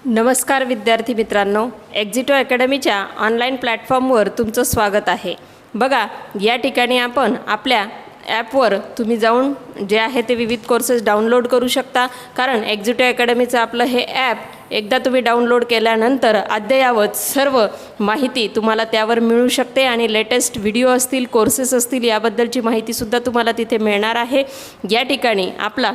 नमस्कार विद्यार्थी मित्रांनो, एक्झिटो अकॅडमीच्या ऑनलाईन प्लॅटफॉर्मवर तुमचं स्वागत आहे। बघा, या ठिकाणी आपण आपल्या ॲपवर तुम्ही जाऊन जे आहे ते विविध कोर्सेस डाउनलोड करू शकता। कारण एक्झिटो अकॅडमीचं आपलं हे ॲप एकदा तुम्ही डाउनलोड केल्यानंतर अद्ययावत सर्व माहिती तुम्हाला त्यावर मिळू शकते आणि लेटेस्ट व्हिडिओ असतील, कोर्सेस असतील याबद्दलची माहितीसुद्धा तुम्हाला तिथे मिळणार आहे। या ठिकाणी आपला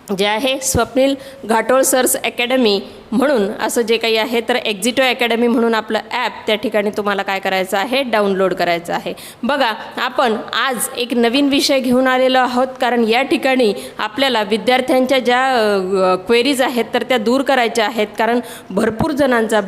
जे आहे स्वप्नील घाटोळ सर्स अकॅडमी म्हणून असं जे काही आहे तर एक्झिटो अकॅडमी म्हणून आपलं ॲप त्या ठिकाणी तुम्हाला काय करायचं आहे, डाउनलोड करायचं आहे। बघा, आपण आज एक नवीन विषय घेऊन आलेलो आहोत। कारण या ठिकाणी आपल्याला विद्यार्थ्यांच्या ज्या क्वेरीज आहेत तर त्या दूर करायच्या आहेत। कारण भरपूर जणांचा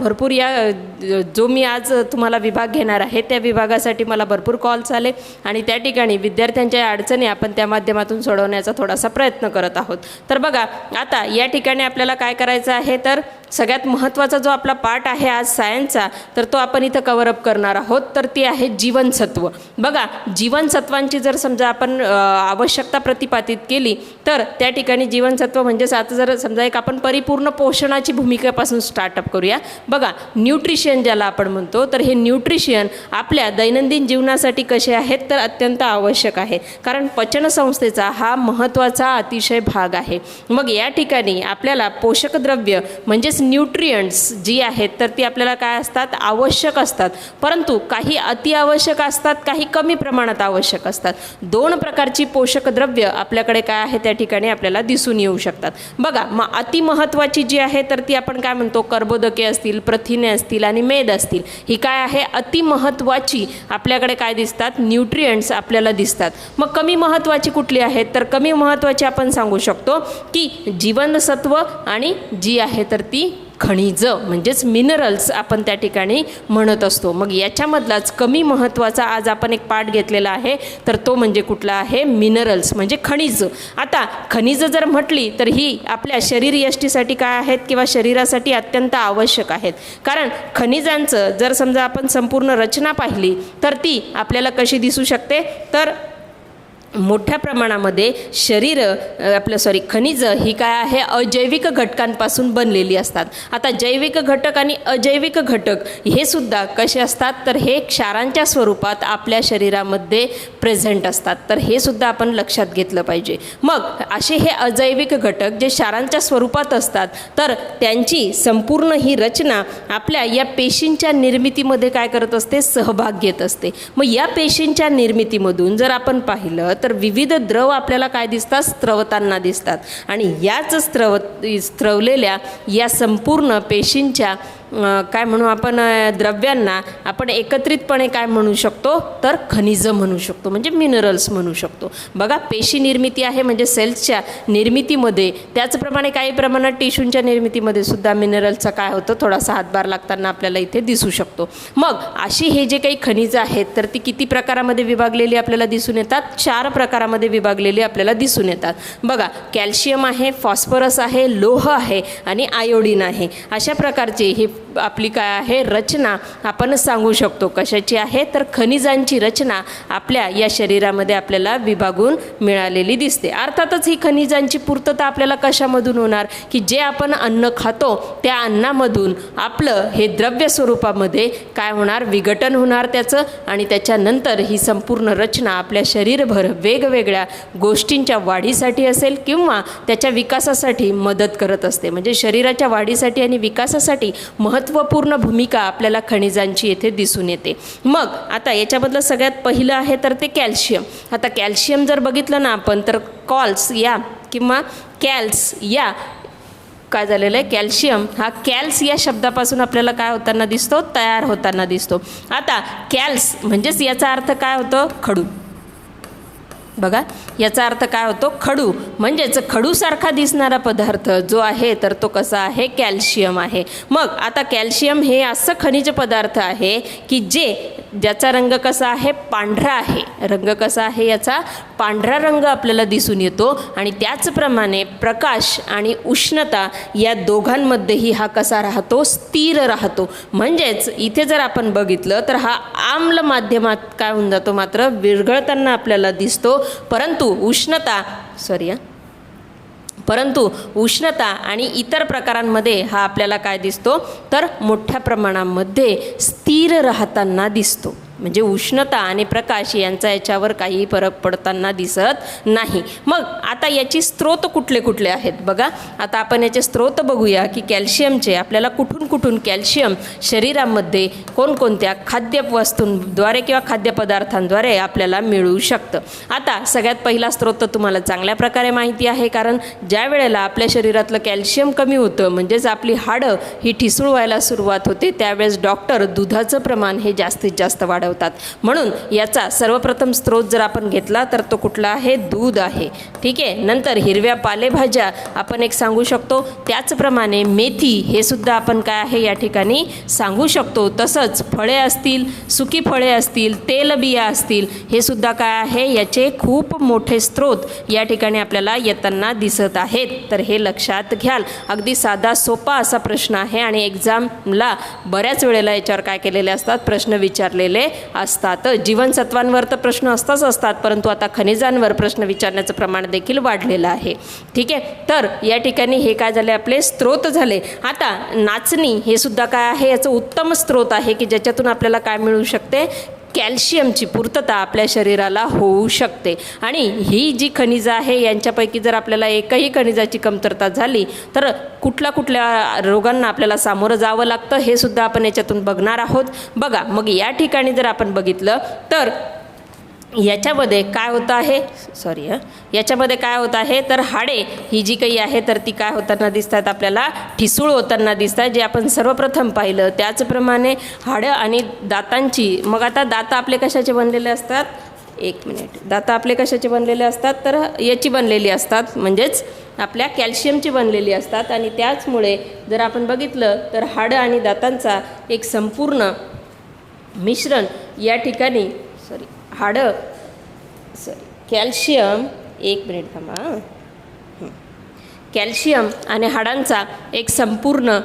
जो मी आज तुम्हाला विभाग घेणार आहे त्या विभागासाठी मला भरपूर कॉल्स आले आणि त्या ठिकाणी विद्यार्थ्यांच्या अडचणी आपण त्या माध्यमातून सोडवण्याचा थोडासा प्रयत्न करत आहोत। तर बघा, आता या ठिकाणी आपल्याला काय करायचं आहे तर सगळ्यात महत्त्वाचा जो आपला पार्ट आहे आज सायन्सचा तर तो आपण इथं कव्हर अप करणार आहोत। तर ती आहे जीवनसत्व। बघा, जीवनसत्वांची जर समजा आपण आवश्यकता प्रतिपादित केली तर त्या ठिकाणी जीवनसत्व म्हणजे आता जर समजा एक आपण परिपूर्ण पोषणाची भूमिकेपासून स्टार्टअप करूया। बघा, न्यूट्रिशन ज्याला आपण म्हणतो तर हे न्यूट्रिशन आपल्या दैनंदिन जीवनासाठी कसे आहेत तर अत्यंत आवश्यक आहे। कारण पचनसंस्थेचा हा महत्त्वाचा अतिशय भाग आहे। मग या ठिकाणी आपल्याला पोषक द्रव्य म्हणजेच न्यूट्रिएंट्स जी आहेत तर ती आपल्याला काय असतात, आवश्यक असतात। परंतु काही अति आवश्यक असतात, काही कमी प्रमाणात आवश्यक असतात। दोन प्रकारची पोषक द्रव्य आपल्याकडे काय आहे त्या ठिकाणी आपल्याला दिसून येऊ शकतात। बघा, मग अति महत्त्वाची जी आहे तर ती आपण काय म्हणतो, कर्बोदके असतील, प्रथिने असतील आणि मेद असतील, ही काय आहे अति महत्त्वाची आपल्याकडे काय दिसतात, न्यूट्रिएंट्स आपल्याला दिसतात। मग कमी महत्त्वाची कुठली आहेत तर कमी महत्त्वाची आपण सांगू शकतो की जीवनसत्व आणि जी आहे तर ती खनिज म्हणजेच मिनरल्स आपण त्या ठिकाणी म्हणत असतो। मग याच्यामधलाच कमी महत्त्वाचा आज आपण एक पार्ट घेतलेला आहे तर तो म्हणजे कुठला आहे, मिनरल्स म्हणजे खनिज। आता खनिज जर म्हटली तर ही आपल्या शरीर यष्टीसाठी काय आहेत किंवा शरीरासाठी अत्यंत आवश्यक आहेत। कारण खनिजांचं जर समजा आपण संपूर्ण रचना पाहिली तर ती आपल्याला कशी दिसू शकते तर मोठ्या प्रमाणामध्ये खनिज ही काय आहे, अजैविक घटकांपासून बनलेली असतात। आता जैविक घटक आणि अजैविक घटक हे सुद्धा कसे असतात तर हे क्षारांच्या स्वरूपात आपल्या शरीरामध्ये प्रेझेंट असतात। तर हे सुद्धा आपण लक्षात घेतलं पाहिजे। मग असे हे अजैविक घटक जे क्षारांच्या स्वरूपात असतात तर त्यांची संपूर्ण ही रचना आपल्या या पेशींच्या निर्मितीमध्ये काय करत असते, सहभाग घेत असते। मग या पेशींच्या निर्मितीमधून जर आपण पाहिलं तर विविध द्रव आपल्याला काय दिसतात, स्त्रवताना दिसतात। आणि याच स्त्रवलेल्या या संपूर्ण पेशींच्या काय म्हणू आपण द्रव्यांना आपण एकत्रितपणे काय म्हणू शकतो तर खनिज म्हणू शकतो, म्हणजे मिनरल्स म्हणू शकतो। बघा, पेशी निर्मिती आहे म्हणजे सेल्सच्या निर्मितीमध्ये, त्याचप्रमाणे काही प्रमाणात टिश्यूंच्या निर्मितीमध्ये सुद्धा मिनरल्सचा काय होतं, थोडासा हातभार लागताना आपल्याला इथे दिसू शकतो। मग अशी हे जे काही खनिज आहेत तर ती किती प्रकारामध्ये विभागलेली आपल्याला दिसून येतात, 4 प्रकारामध्ये विभागलेली आपल्याला दिसून येतात। बघा, कॅल्शियम आहे, फॉस्फरस आहे, लोह आहे आणि आयोडीन आहे। अशा प्रकारचे हे आपली काय आहे रचना आपण सांगू शकतो। कशाची आहे तर खनिजांची रचना आपल्या या शरीरामध्ये आपल्याला विभागून मिळालेली दिसते। अर्थातच ही खनिजांची पूर्तता आपल्याला कशामधून होणार की जे आपण अन्न खातो त्या अन्नामधून आपलं हे द्रव्य स्वरूपामध्ये काय होणार, विघटन होणार त्याचं, आणि त्याच्यानंतर ही संपूर्ण रचना आपल्या शरीरभर वेगवेगळ्या गोष्टींच्या वाढीसाठी असेल किंवा त्याच्या विकासासाठी मदत करत असते। म्हणजे शरीराच्या वाढीसाठी आणि विकासासाठी महत्त्वपूर्ण भूमिका आपल्याला खनिजांची येथे दिसून येते। मग आता याच्याबद्दल सगळ्यात पहिलं आहे तर ते कॅल्शियम। आता कॅल्शियम जर बघितलं ना आपण तर कॉल्स या किंवा कॅल्स या काय झालेलं आहे, कॅल्शियम हा कॅल्स या शब्दापासून आपल्याला काय होताना दिसतो, तयार होताना दिसतो। आता कॅल्स म्हणजेच याचा अर्थ काय होतो, खडू। बघा, याचा अर्थ काय होतो, खडू। म्हणजेच खडूसारखा दिसणारा पदार्थ जो आहे तर तो कसा आहे, कॅल्शियम आहे। मग आता कॅल्शियम हे असं खनिज पदार्थ आहे की ज्याचा रंग कसा आहे, पांढरा आहे। रंग कसा आहे याचा, पांढरा रंग आपल्याला दिसून येतो। आणि त्याचप्रमाणे प्रकाश आणि उष्णता या दोघांमध्येही हा कसा राहतो, स्थिर राहतो। म्हणजेच इथे जर आपण बघितलं तर हा आम्ल माध्यमात काय होऊन जातो, मात्र विरघळताना आपल्याला दिसतो। परंतु परंतु उष्णता आणि इतर प्रकारांमध्ये हा आपल्याला काय दिसतो तर मोठ्या प्रमाणामध्ये स्थिर राहताना दिसतो. म्हणजे उष्णता आणि प्रकाश यांचा याच्यावर काही फरक पडताना दिसत नाही. मग आता याची स्रोत कुठले कुठले आहेत बघा. आता आपण याचे स्रोत बघूया की कॅल्शियमचे आपल्याला कुठून कुठून कॅल्शियम शरीरामध्ये कोणकोणत्या खाद्यवस्तूंद्वारे किंवा खाद्यपदार्थांद्वारे आपल्याला मिळू शकतं. आता सगळ्यात पहिला स्रोत तुम्हाला चांगल्या प्रकारे माहिती आहे, कारण ज्या वेळेला आपल्या शरीरातलं कॅल्शियम कमी होतं म्हणजेच आपली हाडं ही ठिसूळ व्हायला सुरुवात होते त्यावेळेस डॉक्टर दुधाचं प्रमाण हे जास्तीत जास्त वाढवतात. म्हणून याचा सर्वप्रथम स्रोत जर आपण घेतला तर तो कुठला आहे दूध आहे. ठीक आहे. नंतर हिरव्या पालेभाज्या आपण एक सांगू शकतो. त्याचप्रमाणे मेथी हे सुद्धा आपण काय आहे या ठिकाणी सांगू शकतो. तसंच फळे असतील, सुकी फळे असतील, तेलबिया असतील हे सुद्धा काय आहे याचे खूप मोठे स्रोत या ठिकाणी आपल्याला येताना दिसत आहेत. तर हे लक्षात घ्याल. अगदी साधा सोपा असा प्रश्न आहे आणि एक्झामला बऱ्याच वेळेला याच्यावर काय केलेले असतात प्रश्न विचारलेले असतात. जीवनसत्वांवर तर प्रश्न असतात परंतु आता खनिजांवर प्रश्न विचारण्याचं प्रमाण देखील वाढलेलं आहे. ठीक आहे. तर या ठिकाणी हे काय झाले आपले स्रोत झाले. आता नाचणी हे सुद्धा काय आहे याचं उत्तम स्रोत आहे की ज्याच्यातून आपल्याला काय मिळू शकते कॅल्शियमची पूर्तता आपल्या शरीराला होऊ शकते. आणि ही जी खनिजं आहे यांच्यापैकी जर आपल्याला एकही खनिजाची कमतरता झाली तर कुठल्या रोगांना आपल्याला सामोरं जावं लागतं हे सुद्धा आपण याच्यातून बघणार आहोत. बघा मग या ठिकाणी जर आपण बघितलं तर याच्यामध्ये काय होतं आहे याच्यामध्ये काय होत आहे तर हाडे ही जी काही आहे तर ती काय होताना दिसतात आपल्याला ठिसूळ होताना दिसतात जे आपण सर्वप्रथम पाहिलं. त्याचप्रमाणे हाडं आणि दातांची मग आता दात आपले कशाचे बनलेले असतात दात आपले कशाचे बनलेले असतात तर याची बनलेली असतात म्हणजेच आपल्या कॅल्शियमची बनलेली असतात. आणि त्याचमुळे जर आपण बघितलं तर हाडं आणि दातांचा एक संपूर्ण मिश्रण या ठिकाणी कॅल्शियम एक मिनिट थांबा कॅल्शियम आणि हाडांचा एक संपूर्ण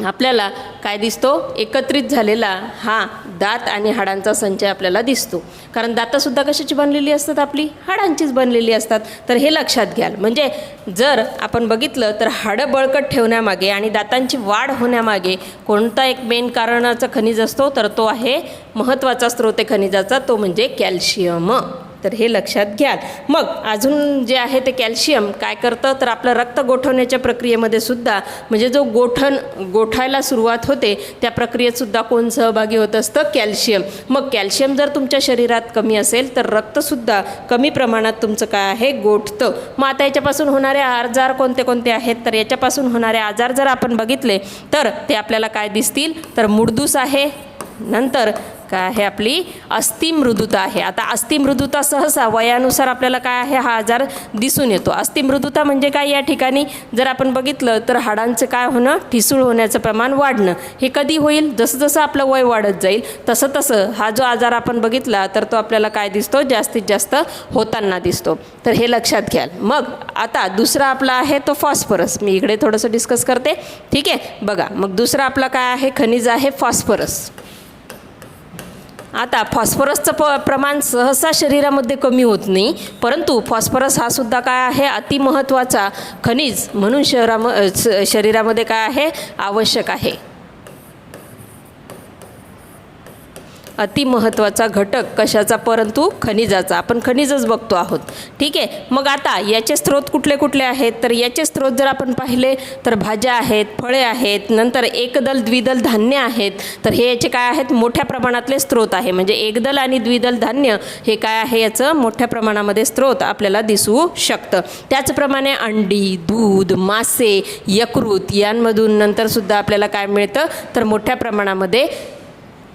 आपल्याला काय दिसतो एकत्रित झालेला हा दात आणि हाडांचा संच आपल्याला दिसतो. कारण दातंसुद्धा कशाची बनलेली असतात आपली हाडांचीच बनलेली असतात. तर हे लक्षात घ्याल. म्हणजे जर आपण बघितलं तर हाडं बळकट ठेवण्यामागे आणि दातांची वाढ होण्यामागे कोणता एक मेन कारणाचा खनिज असतो तर तो आहे महत्त्वाचा स्रोत आहे खनिजाचा तो म्हणजे कॅल्शियम. तर हे लक्षात घ्याल. मग अजून जे आहे ते कॅल्शियम काय करतं तर आपलं रक्त गोठवण्याच्या प्रक्रियेमध्ये सुद्धा म्हणजे जो गोठायला सुरुवात होते त्या प्रक्रियेतसुद्धा कोण सहभागी होत असतं कॅल्शियम. मग कॅल्शियम जर तुमच्या शरीरात कमी असेल तर रक्तसुद्धा कमी प्रमाणात तुमचं काय आहे गोठतं. मग आता याच्यापासून होणारे आजार कोणते कोणते आहेत तर याच्यापासून होणारे आजार जर आपण बघितले तर ते आपल्याला काय दिसतील तर मुडदूस आहे. नंतर काय आहे आपली अस्थिमृदुता आहे. आता अस्थिमृदुता सहसा वयानुसार आपल्याला काय आहे हा आजार दिसून येतो. अस्थिमृदुता म्हणजे काय या ठिकाणी जर आपण बघितलं तर हाडांचं काय होणं ठिसूळ होण्याचं प्रमाण वाढणं. हे कधी होईल जसं जसं आपलं वय वाढत जाईल तसं तसं हा जो आजार आपण बघितला तर तो आपल्याला काय दिसतो जास्तीत जास्त होताना दिसतो. तर हे लक्षात घ्याल. मग आता दुसरा आपला आहे तो फॉस्फरस. मी इकडे थोडंसं डिस्कस करते. ठीक आहे. बघा मग दुसरा आपला काय आहे खनिज आहे फॉस्फरस. आता फॉस्फरसचं प्रमाण सहसा शरीरामध्ये कमी होत नाही परंतु फॉस्फरस हा सुद्धा काय आहे अतिमहत्त्वाचा खनिज म्हणून शरीरामध्ये काय आहे आवश्यक आहे. अतिमहत्त्वाचा घटक कशाचा परंतु खनिजाचा. आपण खनिजच बघतो आहोत. ठीक आहे. मग आता याचे स्रोत कुठले कुठले आहेत तर याचे स्रोत जर आपण पाहिले तर भाज्या आहेत फळे आहेत नंतर एकदल द्विदल धान्य आहेत. तर हे याचे काय आहेत मोठ्या प्रमाणातले स्रोत आहे. म्हणजे एकदल आणि द्विदल धान्य हे काय आहे याचं मोठ्या प्रमाणामध्ये स्रोत आपल्याला दिसू शकतं. त्याचप्रमाणे अंडी दूध मासे यकृत यांमधून नंतरसुद्धा आपल्याला काय मिळतं तर मोठ्या प्रमाणामध्ये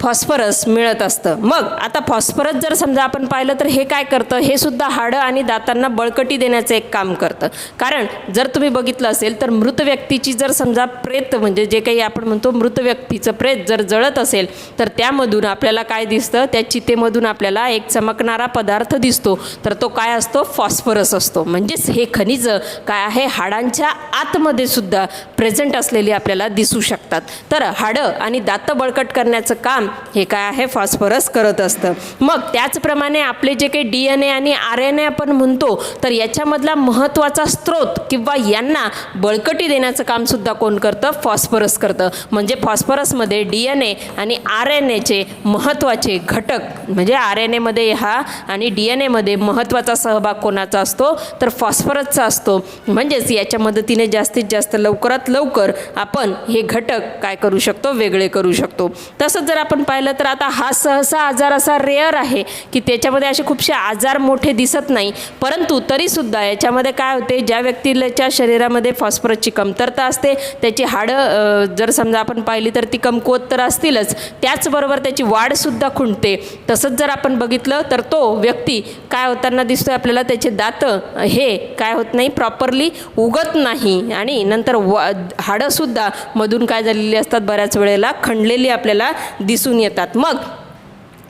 फॉस्फरस मिळत असतं. मग आता फॉस्फरस जर समजा आपण पाहिलं तर हे काय करतं हे सुद्धा हाडं आणि दातांना बळकटी देण्याचं एक काम करतं. कारण जर तुम्ही बघितलं असेल तर मृत व्यक्तीची जर समजा प्रेत म्हणजे जे काही आपण म्हणतो मृत व्यक्तीचं प्रेत जर जळत असेल तर त्यामधून आपल्याला काय दिसतं त्या चितेमधून आपल्याला एक चमकणारा पदार्थ दिसतो. तर तो काय असतो फॉस्फरस असतो. म्हणजेच हे खनिज काय आहे हाडांच्या आतमध्ये सुद्धा प्रेझेंट असलेली आपल्याला दिसू शकतात. तर हाडं आणि दात बळकट करण्याचं काम हे काय आहे फॉस्फरस करत असतं. मग त्याचप्रमाणे आपले जे काही DNA आणि RNA आपण म्हणतो तर याच्यामधला महत्त्वाचा स्रोत किंवा यांना बळकटी देण्याचं कामसुद्धा कोण करतं? फॉस्फरस करतं. म्हणजे फॉस्फरसमध्ये DNA आणि RNAचे महत्त्वाचे घटक म्हणजे RNAमध्ये हा आणि DNAमध्ये महत्त्वाचा सहभाग कोणाचा असतो? तर फॉस्फरसचा असतो. म्हणजेच याच्या मदतीने जास्तीत जास्त लवकरात लवकर आपण हे घटक काय करू शकतो? वेगळे करू शकतो. तसंच जर आपण पाहिलं तर आता हा सहसा आजार असा रेअर आहे की त्याच्यामध्ये असे खूपसे आजार मोठे दिसत नाही, परंतु तरीसुद्धा याच्यामध्ये काय होते, ज्या व्यक्तीच्या शरीरामध्ये फॉस्फरसची कमतरता असते त्याची हाडं जर समजा आपण पाहिली तर ती कमकुवत तर असतीलच, त्याचबरोबर त्याची वाढसुद्धा खुंटते. तसंच जर आपण बघितलं तर तो व्यक्ती काय होताना दिसतोय आपल्याला, त्याचे दात हे काय होत नाही, प्रॉपरली उगत नाही आणि नंतर हाडंसुद्धा मधून काय झालेली असतात, बऱ्याच वेळेला खंडलेली आपल्याला दिसून येतात. मग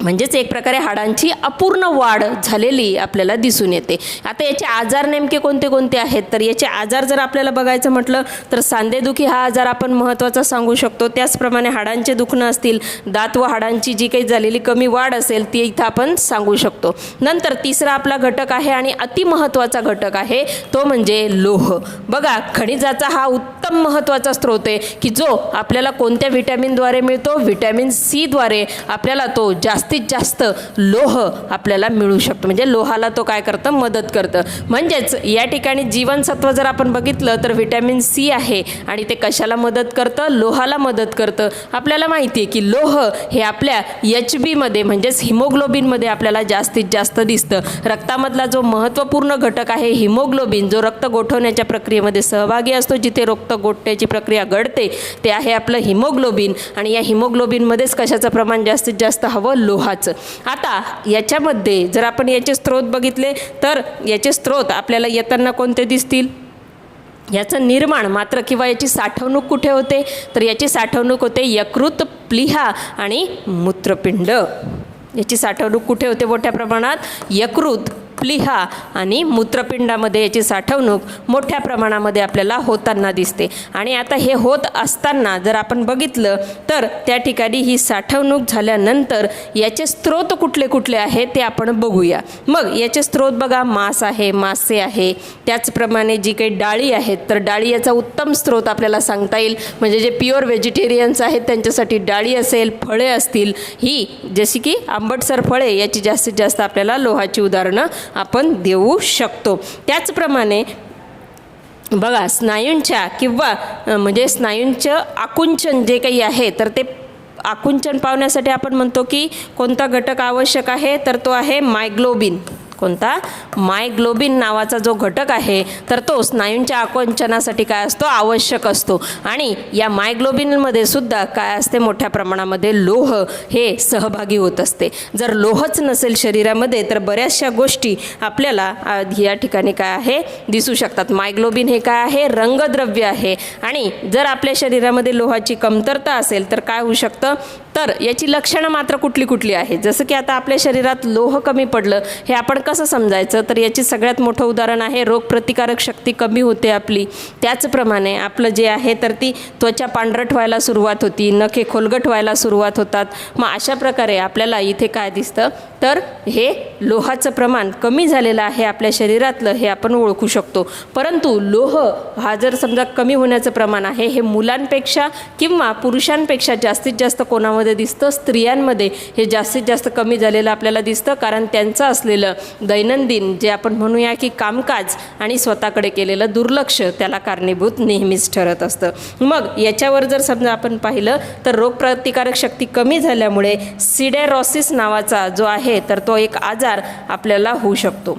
म्हणजेच एक प्रकारे हाडांची अपूर्ण वाढ झालेली आपल्याला दिसून येते. आता याचे आजार नेमके कोणते कोणते आहेत? तर याचे आजार जर आपल्याला बघायचं म्हटलं तर सांधेदुखी हा आजार आपण महत्त्वाचा सांगू शकतो. त्याचप्रमाणे हाडांचे दुखणं असतील, दात व हाडांची जी काही झालेली कमी वाढ असेल ती इथं आपण सांगू शकतो. नंतर तिसरा आपला घटक आहे आणि अतिमहत्त्वाचा घटक आहे तो म्हणजे लोह. बघा, खनिजाचा हा उत्तम महत्त्वाचा स्रोत आहे की जो आपल्याला कोणत्या व्हिटॅमिनद्वारे मिळतो? व्हिटॅमिन सीद्वारे आपल्याला तो जास्तीत जास्त लोह आपल्याला मिळू शकतो. म्हणजे लोहाला तो काय करतं? मदत करतं. म्हणजेच या ठिकाणी जीवनसत्व जर आपण बघितलं तर व्हिटॅमिन सी आहे आणि ते कशाला मदत करतं? लोहाला मदत करतं. आपल्याला माहिती आहे की लोह हे आपल्या HB म्हणजेच हिमोग्लोबिनमध्ये आपल्याला जास्तीत जास्त दिसतं. रक्तामधला जो महत्त्वपूर्ण घटक आहे हिमोग्लोबिन, जो रक्त गोठवण्याच्या प्रक्रियेमध्ये सहभागी असतो, जिथे रक्त गोठण्याची प्रक्रिया घडते ते आहे आपलं हिमोग्लोबिन. आणि या हिमोग्लोबिनमध्येच कशाचं प्रमाण जास्तीत जास्त हवं? लोहाचं. आता याच्यामध्ये जर आपण याचे स्रोत बघितले तर याचे स्रोत आपल्याला येताना कोणते दिसतील? याचं निर्माण मात्र किंवा याची साठवणूक कुठे होते? तर याची साठवणूक होते यकृत, प्लीहा आणि मूत्रपिंड. याची साठवणूक कुठे होते मोठ्या प्रमाणात? यकृत, प्लीहा आणि मूत्रपिंडामध्ये याची साठवणूक मोठ्या प्रमाणामध्ये आपल्याला होताना दिसते. आणि आता हे होत असताना जर आपण बघितलं तर त्या ठिकाणी ही साठवणूक झाल्यानंतर याचे स्रोत कुठले कुठले आहेत ते आपण बघूया. मग याचे स्रोत बघा, मांस आहे, मासे आहे, त्याचप्रमाणे जी काही डाळी आहेत तर डाळी याचा उत्तम स्रोत आपल्याला सांगता येईल. म्हणजे जे प्युअर व्हेजिटेरियन्स आहेत त्यांच्यासाठी डाळी असेल, फळे असतील, ही जशी की आंबटसर फळे याची जास्तीत जास्त आपल्याला लोहाची उदाहरणं आपण देऊ शकतो. त्याचप्रमाणे बघा, स्नायूंच्या किंवा म्हणजे स्नायूंचं आकुंचन जे काही आहे तर ते आकुंचन पावण्यासाठी आपण म्हणतो की कोणता घटक आवश्यक आहे? तर तो आहे मायग्लोबिन. कोणता? मायग्लोबिन नावाचा जो घटक आहे तर तो स्नायूंच्या आकुंचनासाठी काय असतो? आवश्यक असतो. आणि या मायग्लोबिनमध्ये सुद्धा काय असते? मोठ्या प्रमाणामध्ये लोह हे सहभागी होत असते. जर लोहच नसेल शरीरामध्ये तर बऱ्याचशा गोष्टी आपल्याला या ठिकाणी काय आहे? दिसू शकतात. मायग्लोबिन हे काय आहे? रंगद्रव्य आहे. आणि जर आपल्या शरीरामध्ये लोहाची कमतरता असेल तर काय होऊ शकतं? तर याची लक्षणं मात्र कुठली कुठली आहेत? जसं की आता आपल्या शरीरात लोह कमी पडलं हे आपण कसं समजायचं? तर याची सगळ्यात मोठं उदाहरण आहे रोगप्रतिकारक शक्ती कमी होते आपली. त्याचप्रमाणे आपलं जे आहे तर ती त्वचा पांढरट व्हायला सुरुवात होती, नखे खोलगट व्हायला सुरुवात होतात. मग अशा प्रकारे आपल्याला इथे काय दिसतं? तर हे लोहाचं प्रमाण कमी झालेलं आहे आपल्या शरीरातलं हे आपण ओळखू शकतो. परंतु लोह हा जर समजा कमी होण्याचं प्रमाण आहे हे मुलांपेक्षा किंवा पुरुषांपेक्षा जास्तीत जास्त कोणामध्ये दिसतं? स्त्रियांमध्ये हे जास्तीत जास्त कमी झालेलं आपल्याला दिसतं. कारण त्यांचं असलेलं दैनंदिन जे आपण म्हणूया की कामकाज आणि स्वतःकडे केलेलं दुर्लक्ष त्याला कारणीभूत नेहमीच ठरत असतं. मग याच्यावर जर समजा आपण पाहिलं तर रोगप्रतिकारक शक्ती कमी झाल्यामुळे सिडेरॉसिस नावाचा जो आहे तर तो एक आजार आपल्याला होऊ शकतो.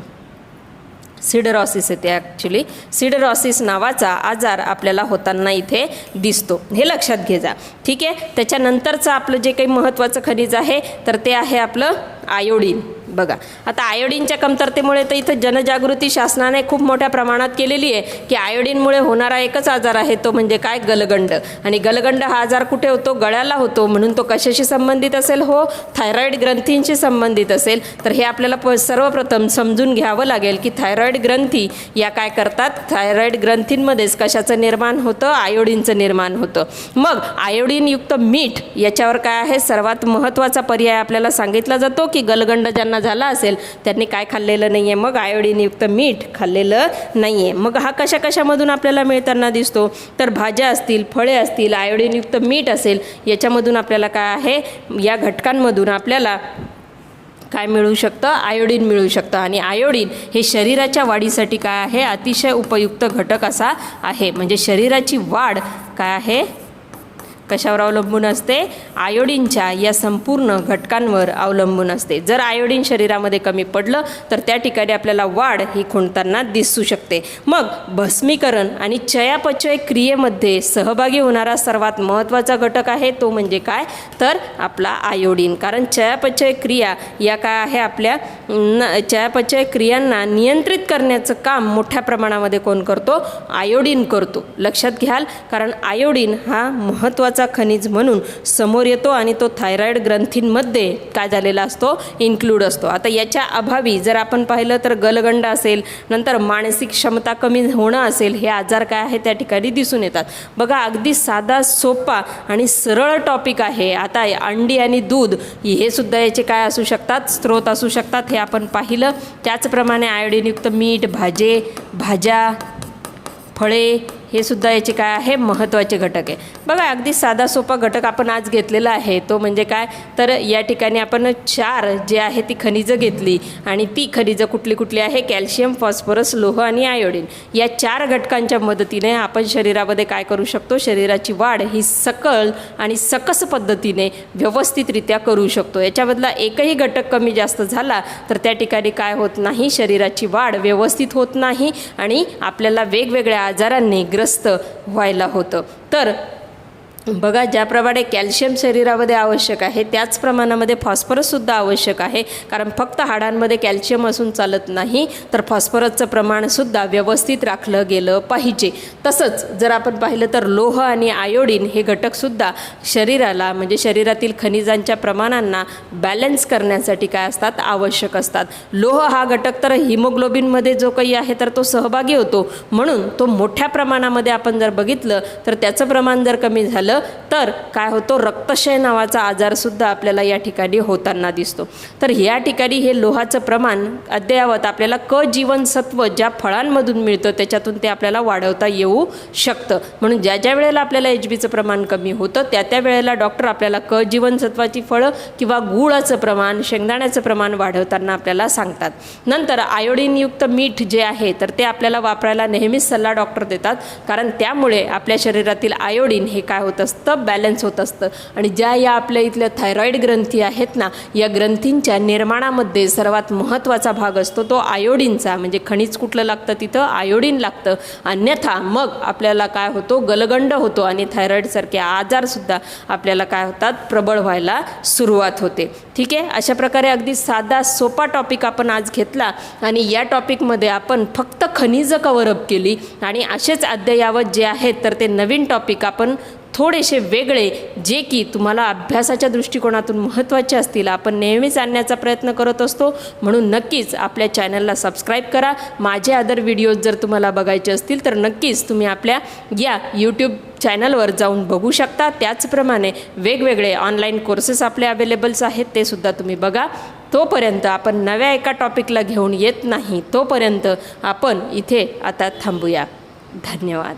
सिडेरॉसिस येते ॲक्च्युली. सिडेरॉसिस नावाचा आजार आपल्याला होताना इथे दिसतो. हे लक्षात घे जा. ठीक आहे. त्याच्यानंतरचं आपलं जे काही महत्त्वाचं खनिज आहे तर ते आहे आपलं आयोडीन. बघा आता आयोडीनच्या कमतरतेमुळे तर इथं जनजागृती शासनाने खूप मोठ्या प्रमाणात केलेली आहे की आयोडीनमुळे होणारा एकच आजार आहे तो म्हणजे काय गलगंड. आणि गलगंड हा आजार कुठे होतो? गळ्याला होतो. म्हणून तो कशाशी संबंधित असेल? हो, थायरॉईड ग्रंथींशी संबंधित असेल. तर हे आपल्याला सर्वप्रथम समजून घ्यावं लागेल की थायरॉईड ग्रंथी या काय करतात? थायरॉईड ग्रंथींमध्येच कशाचं निर्माण होतं? आयोडीनचं निर्माण होतं. मग आयोडीनयुक्त मीठ याच्यावर काय आहे? सर्वात महत्त्वाचा पर्याय आपल्याला सांगितला जातो की गलगंड ज्यांना झाला असेल त्यांनी काय खाल्लेलं नाही आहे? मग आयोडीनयुक्त मीठ खाल्लेलं नाही आहे. मग हा कशामधून आपल्याला मिळताना दिसतो? तर भाज्या असतील, फळे असतील, आयोडीनयुक्त मीठ असेल, याच्यामधून आपल्याला काय आहे? या घटकांमधून आपल्याला काय मिळू शकतं? आयोडीन मिळू शकतं. आणि आयोडीन हे शरीराच्या वाढीसाठी काय आहे? अतिशय उपयुक्त घटक असा आहे. म्हणजे शरीराची वाढ काय आहे? कशावर अवलंबून असते? आयोडीनच्या या संपूर्ण घटकांवर अवलंबून असते. जर आयोडीन शरीरामध्ये कमी पडलं तर त्या ठिकाणी आपल्याला वाढ ही खुंटताना दिसू शकते. मग भस्मीकरण आणि चयापचय क्रियेमध्ये सहभागी होणारा सर्वात महत्त्वाचा घटक आहे तो म्हणजे काय? तर आपला आयोडीन. कारण चयापचय क्रिया या काय आहे? आपल्या चयापचय क्रियांना नियंत्रित करण्याचं काम मोठ्या प्रमाणामध्ये कोण करतो? आयोडीन करतो. लक्षात घ्याल, कारण आयोडीन हा महत्त्वाचा खनिज म्हणून समोर येतो आणि तो थायरॉईड ग्रंथींमध्ये काय झालेला असतो? इन्क्लूड असतो. आता याच्या अभावी जर आपण पाहिलं तर गलगंड असेल, नंतर मानसिक क्षमता कमी होणं असेल, हे आजार काय आहे त्या ठिकाणी दिसून येतात. बघा अगदी साधा सोपा आणि सरळ टॉपिक आहे. आता अंडी आणि दूध हे सुद्धा याचे काय असू शकतात? स्रोत असू शकतात, हे आपण पाहिलं. त्याचप्रमाणे आयोडीनयुक्त मीठ, भाज्या, फळे हे सुद्धा याचे काय आहे? महत्त्वाचे घटक आहे. बघा अगदी साधा सोपा घटक आपण आज घेतलेला आहे तो म्हणजे काय? तर या ठिकाणी आपण 4 जे आहे ती खनिजं घेतली आणि ती खनिजं कुठली आहे? कॅल्शियम, फॉस्फरस, लोह आणि आयोडीन. या 4 घटकांच्या मदतीने आपण शरीरामध्ये काय करू शकतो? शरीराची वाढ ही सकल आणि सकस पद्धतीने व्यवस्थितरित्या करू शकतो. याच्यामधला एकही घटक कमी जास्त झाला तर त्या ठिकाणी काय होत नाही? शरीराची वाढ व्यवस्थित होत नाही आणि आपल्याला वेगवेगळ्या आजारांनी ग्रस्त व्हायला होतं. तर बघा ज्याप्रमाणे कॅल्शियम शरीरामध्ये आवश्यक आहे त्याच प्रमाणामध्ये फॉस्फरससुद्धा आवश्यक आहे. कारण फक्त हाडांमध्ये कॅल्शियम असून चालत नाही, तर फॉस्फरसचं प्रमाणसुद्धा व्यवस्थित राखलं गेलं पाहिजे. तसंच जर आपण पाहिलं तर लोह आणि आयोडीन हे घटकसुद्धा शरीराला म्हणजे शरीरातील खनिजांच्या प्रमाणांना बॅलन्स करण्यासाठी काय असतात? आवश्यक असतात. लोह हा घटक तर हिमोग्लोबिनमध्ये जो काही आहे तर तो सहभागी होतो, म्हणून तो मोठ्या प्रमाणामध्ये आपण जर बघितलं तर त्याचं प्रमाण जर कमी झालं तर काय होतो? रक्तक्षय नावाचा आजारसुद्धा आपल्याला या ठिकाणी होताना दिसतो. तर या ठिकाणी हे लोहाचं प्रमाण अद्ययावत आपल्याला क जीवनसत्व ज्या फळांमधून मिळतं त्याच्यातून ते आपल्याला वाढवता येऊ शकतं. म्हणून ज्या वेळेला आपल्याला HBचं प्रमाण कमी होतं त्या वेळेला डॉक्टर आपल्याला क जीवनसत्वाची फळं किंवा गुळाचं प्रमाण, शेंगदाण्याचं प्रमाण वाढवताना आपल्याला सांगतात. नंतर आयोडीनयुक्त मीठ जे आहे तर ते आपल्याला वापरायला नेहमीच सल्ला डॉक्टर देतात, कारण त्यामुळे आपल्या शरीरातील आयोडीन हे काय होतं असतं? बॅलन्स होत असतं. आणि ज्या या आपल्या इथल्या थायरॉईड ग्रंथी आहेत ना, या ग्रंथींच्या निर्माणामध्ये सर्वात महत्त्वाचा भाग असतो तो आयोडीनचा. म्हणजे खनिज कुठलं लागतं? तिथं आयोडीन लागतं. अन्यथा मग आपल्याला काय होतो? गलगंड होतो आणि थायरॉईडसारखे आजारसुद्धा आपल्याला काय होतात? प्रबळ व्हायला सुरुवात होते. ठीक आहे, अशा प्रकारे अगदी साधा सोपा टॉपिक आपण आज घेतला आणि या टॉपिकमध्ये आपण फक्त खनिजं कव्हरअप केली आणि असेच अद्ययावत जे आहेत तर ते नवीन टॉपिक आपण थोडेसे वेगळे जे की तुम्हाला अभ्यासाच्या दृष्टिकोनातून महत्त्वाचे असतील आपण नेहमीच आणण्याचा प्रयत्न करत असतो. म्हणून नक्कीच आपल्या चॅनलला सबस्क्राईब करा. माझे अदर व्हिडिओज जर तुम्हाला बघायचे असतील तर नक्कीच तुम्ही आपल्या या यूट्यूब चॅनलवर जाऊन बघू शकता. त्याचप्रमाणे वेगवेगळे ऑनलाईन कोर्सेस आपले अवेलेबल्स आहेत ते सुद्धा तुम्ही बघा. तोपर्यंत आपण नव्या एका टॉपिकला घेऊन येत नाही, तोपर्यंत आपण इथे आता थांबूया. धन्यवाद.